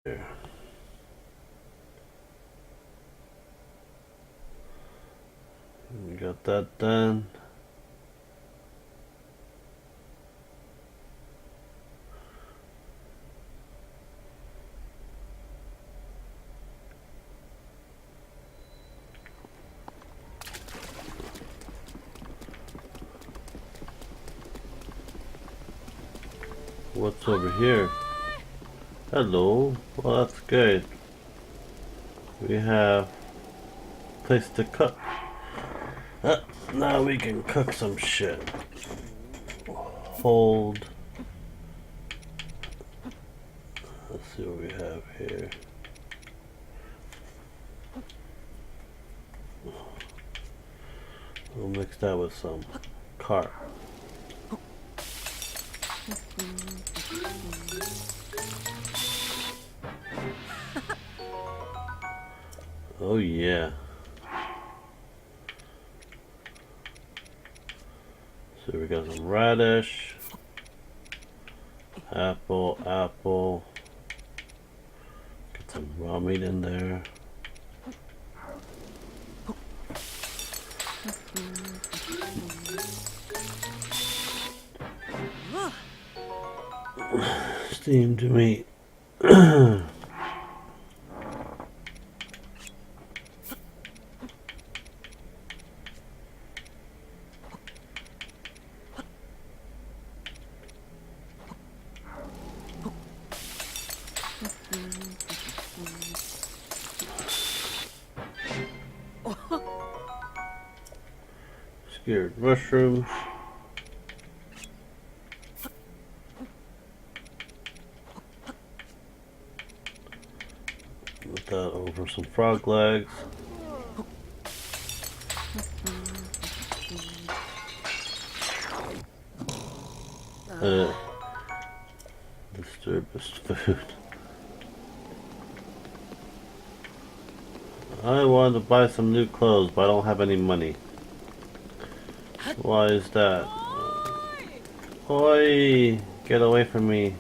Here. We got that done. What's over here? Hello. Well, that's good. We have a place to cook. Now we can cook some shit. Hold. Let's see what we have here. We'll mix that with some carp. Oh yeah. So we got some radish, apple. Get some raw meat in there. Steamed meat. Skewered mushrooms. Put that over some frog legs. Disturbance food. I wanted to buy some new clothes, but I don't have any money. Why is that? Oi! Get away from me.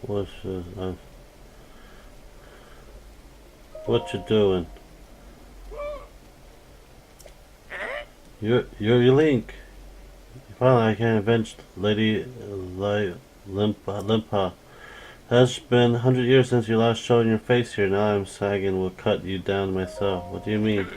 What's this? What you doing? You're Link. Finally, I can avenge Lady Limpa. Has been 100 years since you last showed your face here. Now I'm sagging will cut you down myself. What do you mean?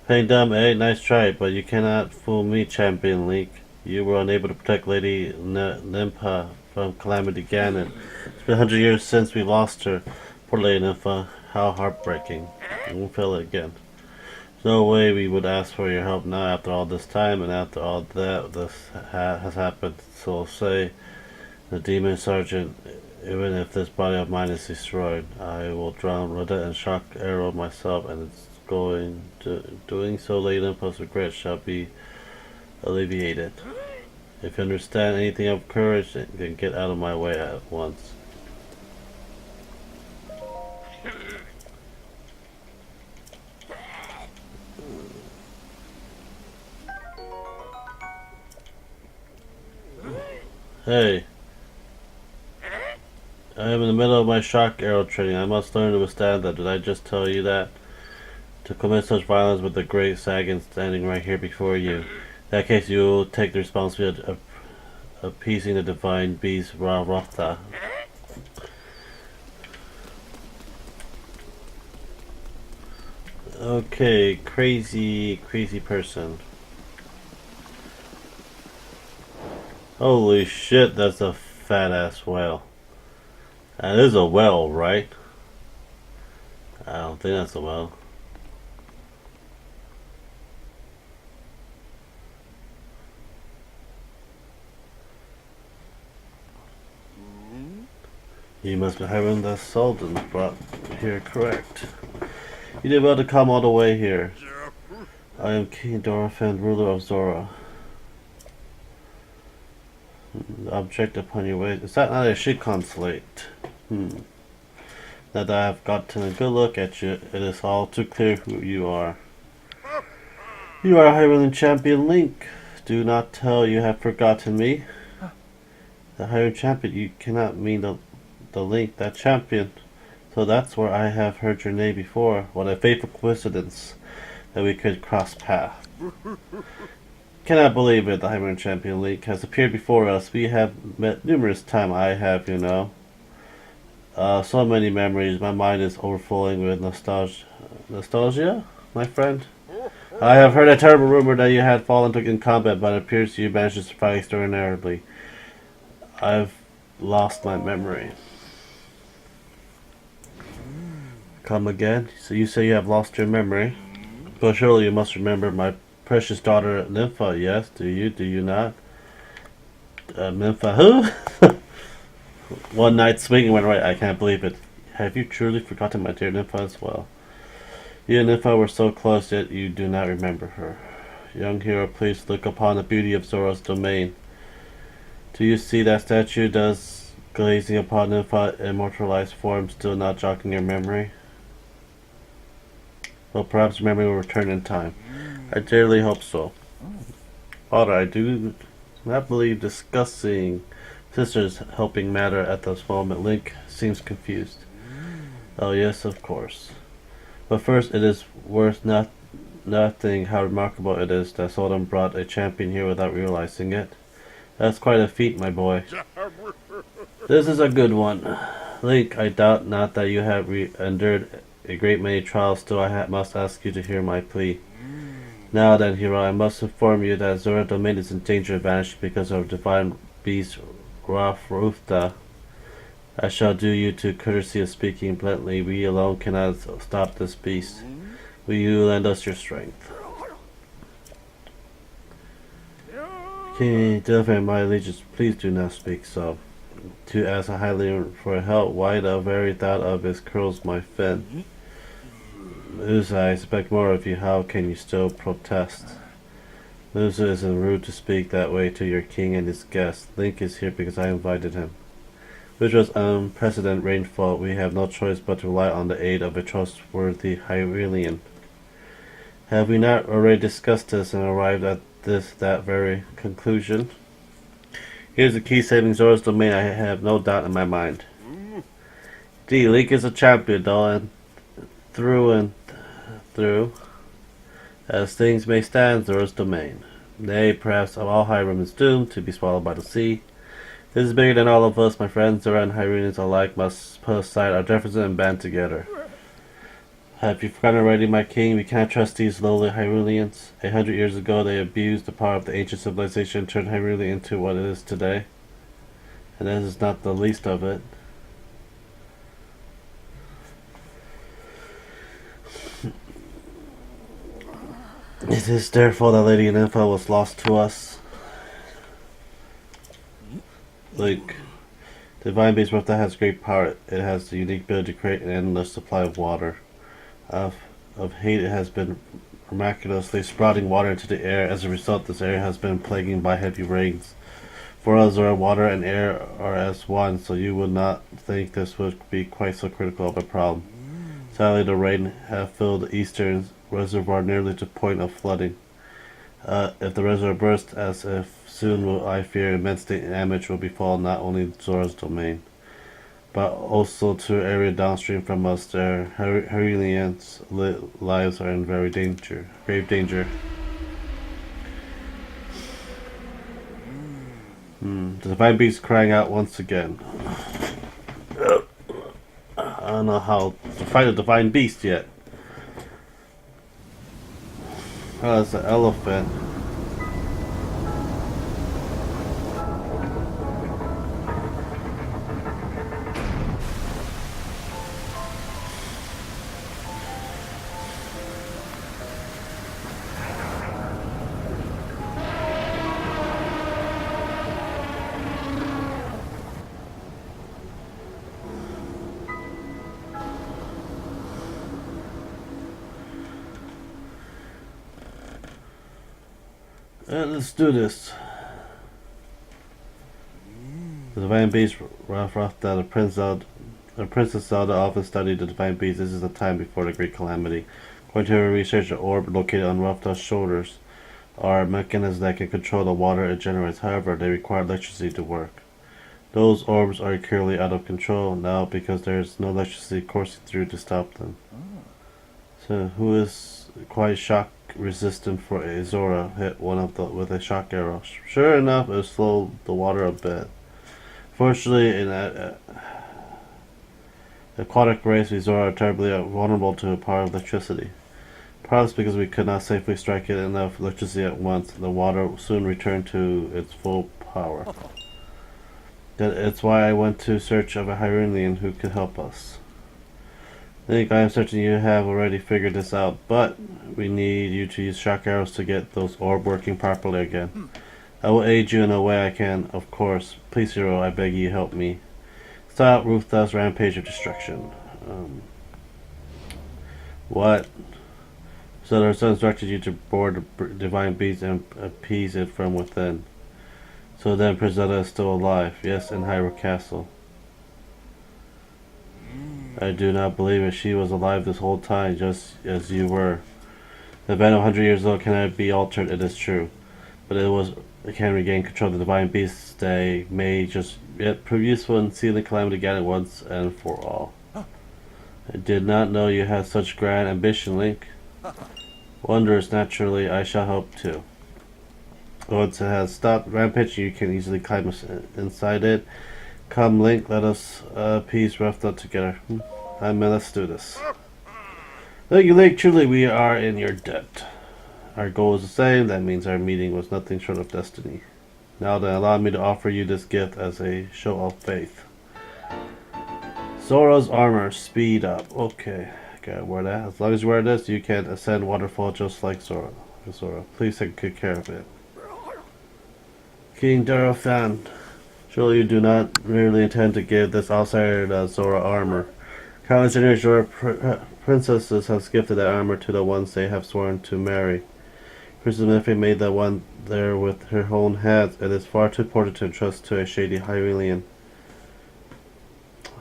Playing dumb, eh? Nice try, but you cannot fool me, Champion Link. You were unable to protect Lady Limpa from Calamity Ganon. It's been 100 years since we lost her. Poor Lady Limpa. How heartbreaking. I won't feel it again. There's no way we would ask for your help now after all this time and after all that has happened. So I'll say, the Demon Sergeant, even if this body of mine is destroyed, I will drown with it and shock arrow myself, and it's doing so Lady Limpa's regret shall be alleviated. If you understand anything of courage, then get out of my way at once. Hey, I am in the middle of my shock arrow training. I must learn to withstand that. Did I just tell you that? To commit such violence with the great Sagan standing right here before you. In that case, you will take the responsibility of appeasing the divine beast Rotha. Okay, crazy person. Holy shit, that's a fat ass whale. That is a whale, right? I don't think that's a whale. You must be having the Sultan brought here correct. You did well to come all the way here. I am King Dorothan, ruler of Zora. The object upon your way. Is that not a ship consulate? Now that I have gotten a good look at you, it is all too clear who you are. You are Hyrule Champion Link. Do not tell you have forgotten me. The Hyrule Champion, you cannot mean the Link, that champion. So that's where I have heard your name before. What a fateful coincidence that we could cross paths. Cannot believe it, the Hyrule Champion Link has appeared before us. We have met numerous times, I have, you know. So many memories. My mind is overflowing with nostalgia. Nostalgia, my friend? I have heard a terrible rumor that you had fallen in combat, but it appears you managed to survive extraordinarily. I've lost my memory. Come again? So you say you have lost your memory? But surely you must remember my precious daughter Nympha, yes? Do you not? Nympha who? One night swinging went right. I can't believe it. Have you truly forgotten my dear Nympha as well? You and Nympha were so close, yet you do not remember her. Young hero, please look upon the beauty of Zora's domain. Do you see that statue? Does gazing upon Nympha immortalized form still not jogging your memory? Well, perhaps memory will return in time. I dearly hope so. Father, I do not believe discussing sisters helping matter at this moment. Link seems confused. Oh yes, of course. But first, it is worth nothing how remarkable it is that Sultan brought a champion here without realizing it. That's quite a feat, my boy. This is a good one. Link, I doubt not that you have endured a great many trials, still I must ask you to hear my plea. Now then, hero, I must inform you that Zora domain is in danger of vanishing because of divine beast Rafrufta. I shall do you to courtesy of speaking bluntly. We alone cannot stop this beast. Will you lend us your strength? King Delphin, my allegiance, please do not speak so. To ask a highly for help, why the very thought of it curls my fin. Musa, I expect more of you. How can you still protest? Musa isn't rude to speak that way to your king and his guests. Link is here because I invited him. Which was unprecedented rainfall. We have no choice but to rely on the aid of a trustworthy Hyrulean. Have we not already discussed this and arrived at that very conclusion? Here's the key saving Zora's domain. I have no doubt in my mind. Link is a champion, though, and through. As things may stand, Zora's domain. Nay, perhaps of all Hyrule is doomed to be swallowed by the sea. This is bigger than all of us, my friends. Zora and Hyruleans alike must put aside our differences and band together. Have you forgotten already, my king? We can't trust these lowly Hyruleans. 100 years ago, they abused the power of the ancient civilization and turned Hyrule into what it is today. And this is not the least of it. It is their fault that Lady Nympha was lost to us. Like, Divine Beast Rifta has great power. It has the unique ability to create an endless supply of water. Of hate, it has been miraculously sprouting water into the air. As a result, this area has been plagued by heavy rains. For us, our water and air are as one, so you would not think this would be quite so critical of a problem. Sadly, the rain have filled the eastern reservoir nearly to the point of flooding. If the reservoir bursts, as if soon will I fear immense damage will befall not only Zora's domain, but also to area downstream from us. Their Hyruleans' lives are in grave danger. The divine beast crying out once again. I don't know how to fight a divine beast yet. Oh, it's an elephant. Let's do this. The divine beast Rafta, the Princess Zelda often studied the divine beast. This is the time before the great calamity. According to her research, the orb located on Rafta's shoulders are mechanisms that can control the water it generates. However, they require electricity to work. Those orbs are currently out of control now because there is no electricity coursing through to stop them. So, who is quite shock resistant for a Zora hit one of the with a shock arrow. Sure enough, it slowed the water a bit. Fortunately, in aquatic race, we Zora are terribly vulnerable to the power of electricity. Perhaps because we could not safely strike it enough electricity at once, the water soon returned to its full power. That's why I went to search of a Hyrulean who could help us. I think I am certain you have already figured this out, but we need you to use shock arrows to get those orbs working properly again. I will aid you in a way I can, of course. Please, hero, I beg you, help me. Stop Rutha's rampage of destruction. What? So her son instructed you to board the divine beast and appease it from within. So then Priscilla is still alive. Yes, in Hyrule Castle. I do not believe it. She was alive this whole time, just as you were. The event of 100 years old cannot be altered, it is true. But it can regain control of the divine beasts. They may just yet prove useful in sealing the calamity again once and for all. I did not know you had such grand ambition, Link. Wonders, naturally, I shall help too. Once it has stopped rampaging, you can easily climb inside it. Come, Link, let us appease Rafta together. I mean, let's do this. Thank you, Link. Truly, we are in your debt. Our goal is the same. That means our meeting was nothing short of destiny. Now then, allow me to offer you this gift as a show of faith. Zora's armor, speed up. Okay, gotta wear that. As long as you wear this, you can ascend waterfall just like Zora. Please take good care of it. King Darofan, surely you do not really intend to give this outsider the Zora armor. Countless generations of princesses have gifted that armor to the ones they have sworn to marry. Princess Miffy made that one there with her own hands. It is far too important to entrust to a shady Hyrulean.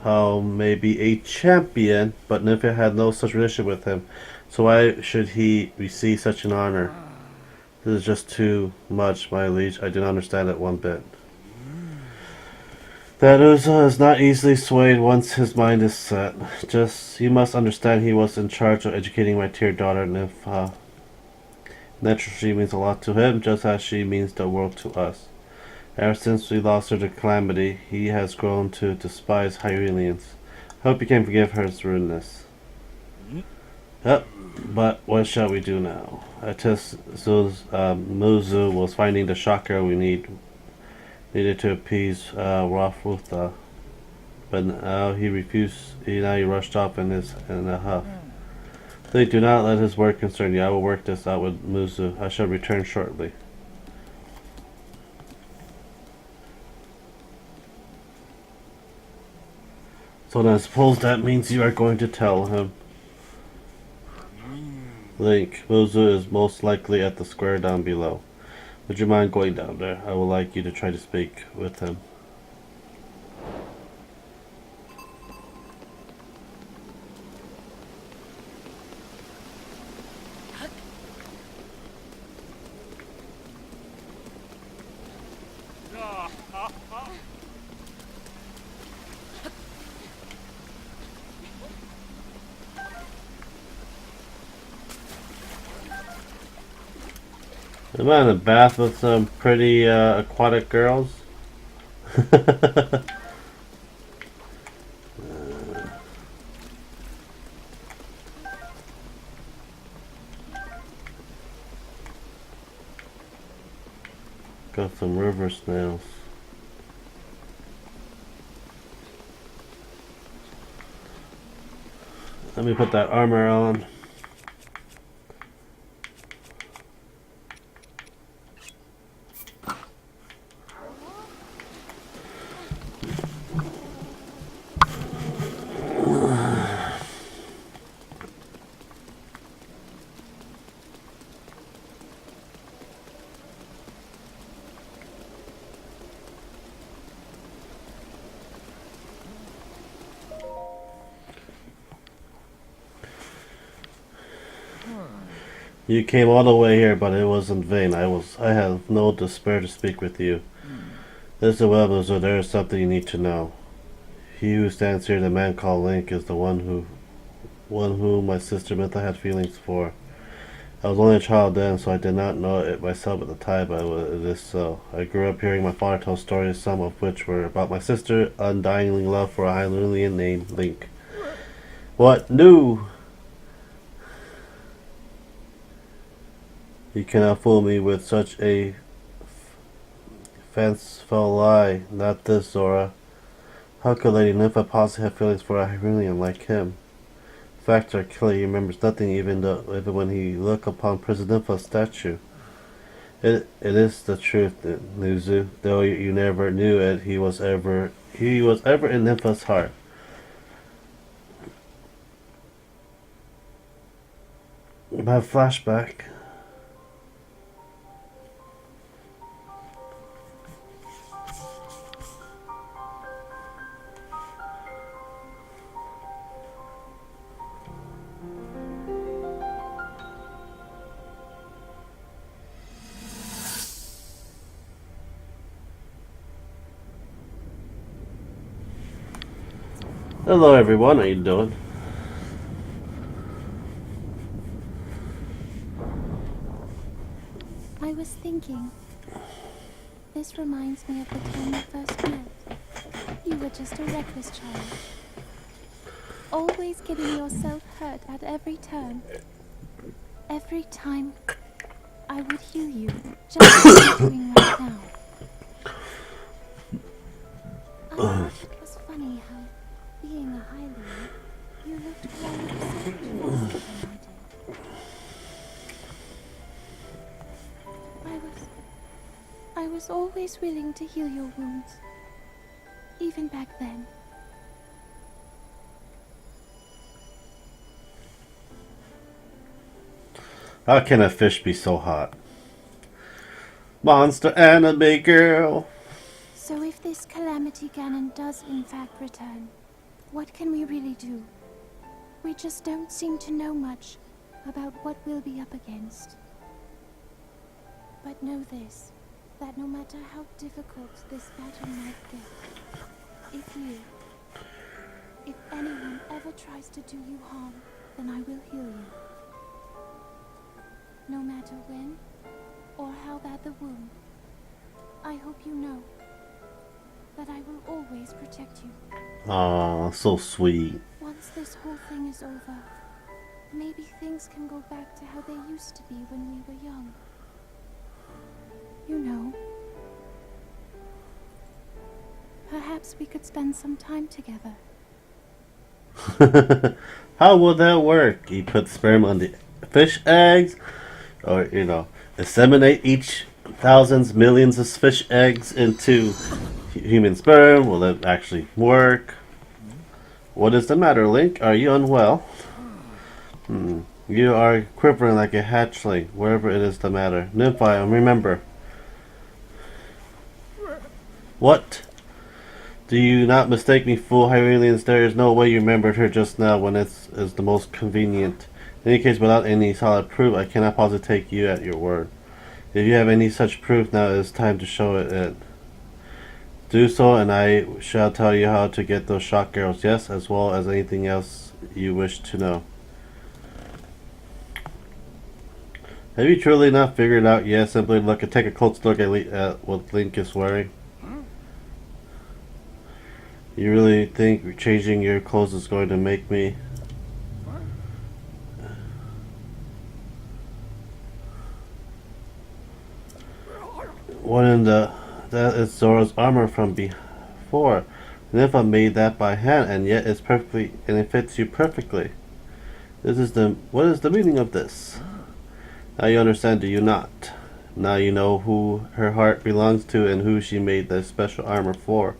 How may be a champion, but Nympha had no such relationship with him, so why should he receive such an honor? This is just too much, my liege. I do not understand it one bit. That Uza is not easily swayed once his mind is set. You must understand he was in charge of educating my dear daughter Nympha. Naturally, she means a lot to him, just as she means the world to us. Ever since we lost her to calamity, he has grown to despise Hyruleans. Hope you can forgive her rudeness. Yep, but what shall we do now? Muzu was finding the shocker we needed to appease Rafutha, but now he refused. Now he rushed off in a huff. Please do not let his word concern you. I will work this out with Muzu. I shall return shortly. So then I suppose that means you are going to tell him. Link, Muzu is most likely at the square down below. Would you mind going down there? I would like you to try to speak with him. Am I in a bath with some pretty aquatic girls? Got some river snails. Let me put that armor on. You came all the way here, but it was in vain. I have no despair to speak with you. Listen well, Mizu, there is something you need to know. He who stands here, the man called Link, is the one whom my sister Mitha had feelings for. I was only a child then, so I did not know it myself at the time, but it is so. I grew up hearing my father tell stories, some of which were about my sister's undying love for a Hylian named Link. What new? You cannot fool me with such a fanciful lie. Not this, Zora. How could Lady Nympha possibly have feelings for a Hylian like him? Facts are clear. He remembers nothing, even when he look upon Princess Nympha's statue. It is the truth, Nuzu. Though you never knew it, he was ever in Nympha's heart. My flashback. Hello everyone, how you doing? I was thinking, this reminds me of the time we first met. You were just a reckless child. Always getting yourself hurt at every turn. Every time I would heal you, just like you're doing right now. I thought it was funny how, being a Hylian, you looked quite upset than I did. I was always willing to heal your wounds, even back then. How can a fish be so hot? Monster anime girl. So if this Calamity Ganon does in fact return, what can we really do? We just don't seem to know much about what we'll be up against. But know this, that no matter how difficult this battle might get, if anyone ever tries to do you harm, then I will heal you. No matter when or how bad the wound, I hope you know that I will always protect you. Aw, so sweet. Once this whole thing is over, maybe things can go back to how they used to be when we were young. You know, perhaps we could spend some time together. How will that work? You put sperm on the fish eggs? Or, inseminate each thousands, millions of fish eggs into human sperm? Will that actually work? What is the matter, Link? Are you unwell? You are quivering like a hatchling, wherever it is the matter. Nymphi, remember. What? Do you not mistake me, fool Hylians? There is no way you remembered her just now when it is the most convenient. In any case, without any solid proof, I cannot possibly take you at your word. If you have any such proof, now it is time to show it. Do so, and I shall tell you how to get those shock arrows, yes, as well as anything else you wish to know. Have you truly not figured it out yet? Simply take a close look at what Link is wearing. You really think changing your clothes is going to make me... That is Zora's armor from before. Nympha made that by hand, and yet it fits you perfectly. What is the meaning of this? Now you understand, do you not? Now you know who her heart belongs to and who she made the special armor for.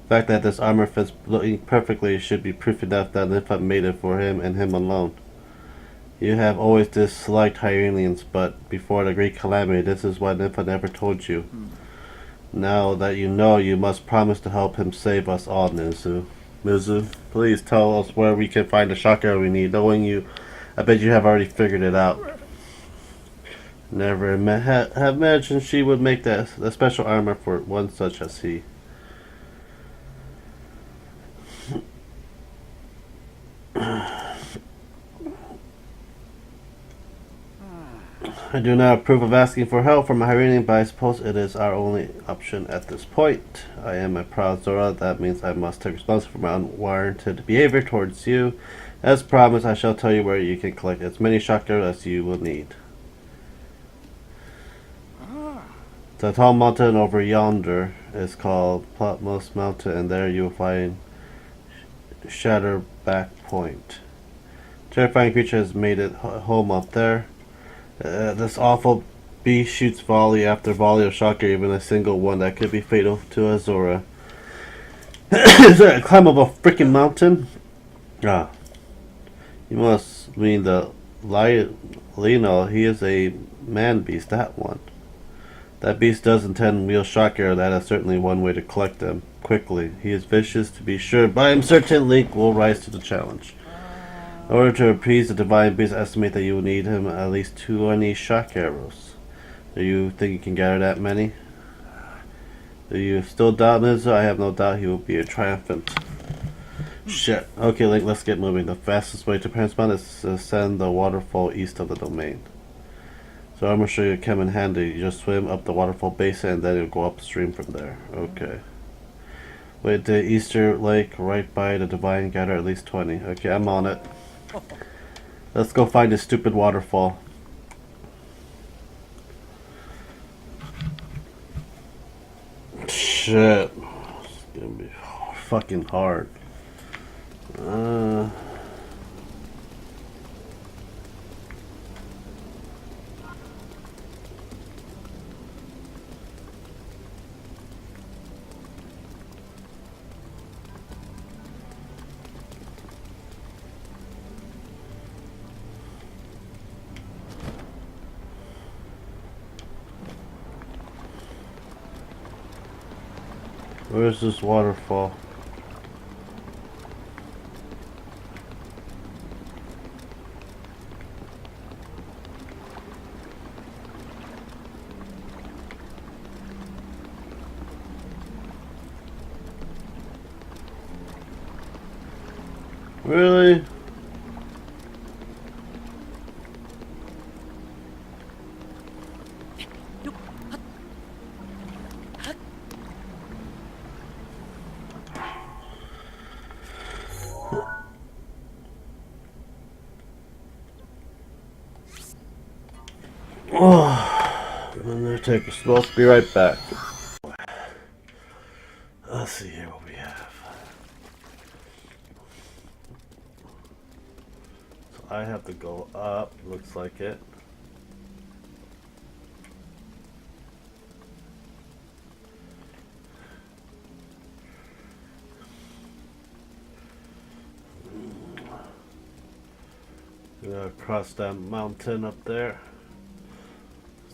The fact that this armor fits Link perfectly should be proof enough that Nympha made it for him and him alone. You have always disliked Hylians, but before the great calamity, this is what Nympha never told you. Now that you know, you must promise to help him save us all, Mizu. Mizu, please tell us where we can find the shock arrow we need. Knowing you, I bet you have already figured it out. Never have imagined she would make the special armor for one such as he. I do not approve of asking for help from a Hyrenian, but I suppose it is our only option at this point. I am a proud Zora. That means I must take responsibility for my unwarranted behavior towards you. As promised, I shall tell you where you can collect as many shock arrows as you will need. The tall mountain over yonder is called Plotmost Mountain, and there you will find Shatterback Point. Terrifying creature has made it home up there. This awful beast shoots volley after volley of shock, or even a single one that could be fatal to Azora. Is that a climbable freaking mountain? Ah, you must mean the Lino. He is a man beast, that one. That beast does intend wield shock arrow. That is certainly one way to collect them quickly. He is vicious to be sure, but I am certain Link will rise to the challenge. In order to appease the divine beast, I estimate that you will need him at least 20 shock arrows. Do you think you can gather that many? Do you still doubt Mizu? I have no doubt he will be a triumphant. Shit. Okay, Link, let's get moving. The fastest way to Parents Mountain is to ascend the waterfall east of the domain. So I'm gonna show you come in handy. You just swim up the waterfall basin and then you'll go upstream from there. Okay. Wait, the Easter Lake right by the divine, gather at least 20. Okay, I'm on it. Let's go find this stupid waterfall. Shit. It's gonna be fucking hard. Where's this waterfall? Really? Oh, I'm gonna take a smoke. Be right back. Let's see here what we have. So I have to go up. Looks like it. Gonna cross that mountain up there.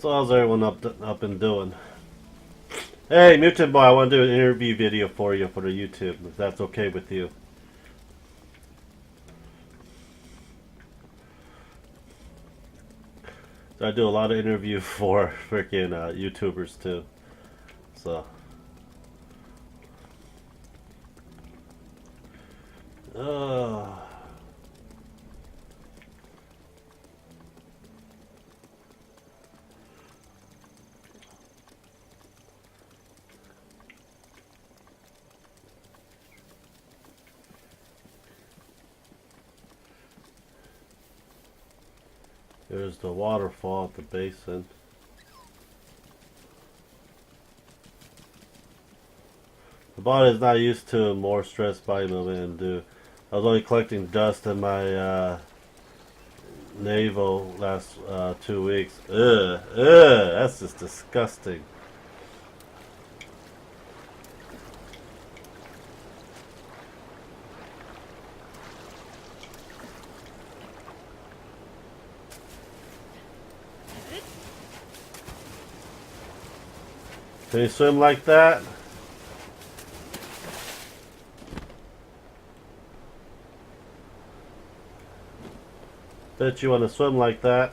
So how's everyone up and doing? Hey, Mutant Boy, I want to do an interview video for you for the YouTube, if that's okay with you. So I do a lot of interview for freaking YouTubers too. So. There's the waterfall at the basin. The body is not used to more stress body movement and do. I was only collecting dust in my navel last 2 weeks. That's just disgusting. Can you swim like that? Bet you want to swim like that.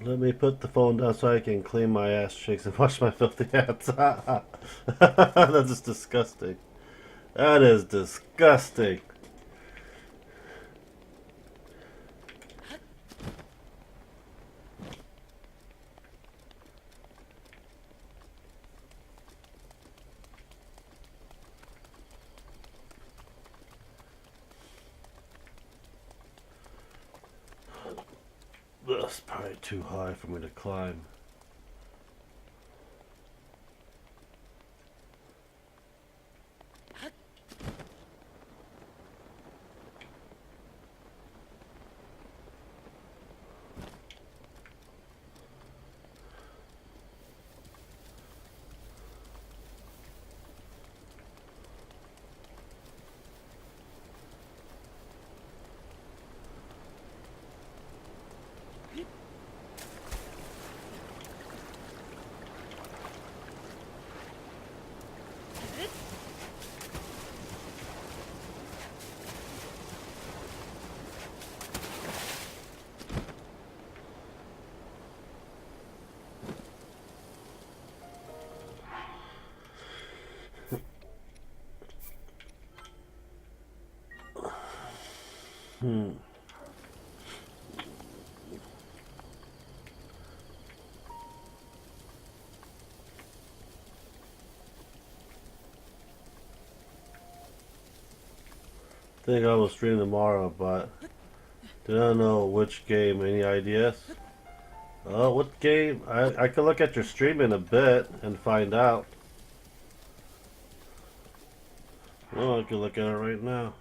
Let me put the phone down so I can clean my ass cheeks and wash my filthy hands. That's just disgusting. That is disgusting. That's probably too high for me to climb. Think I will stream tomorrow, but do not know which game. Any ideas? Oh, what game? I could look at your stream in a bit and find out. Well, I could look at it right now.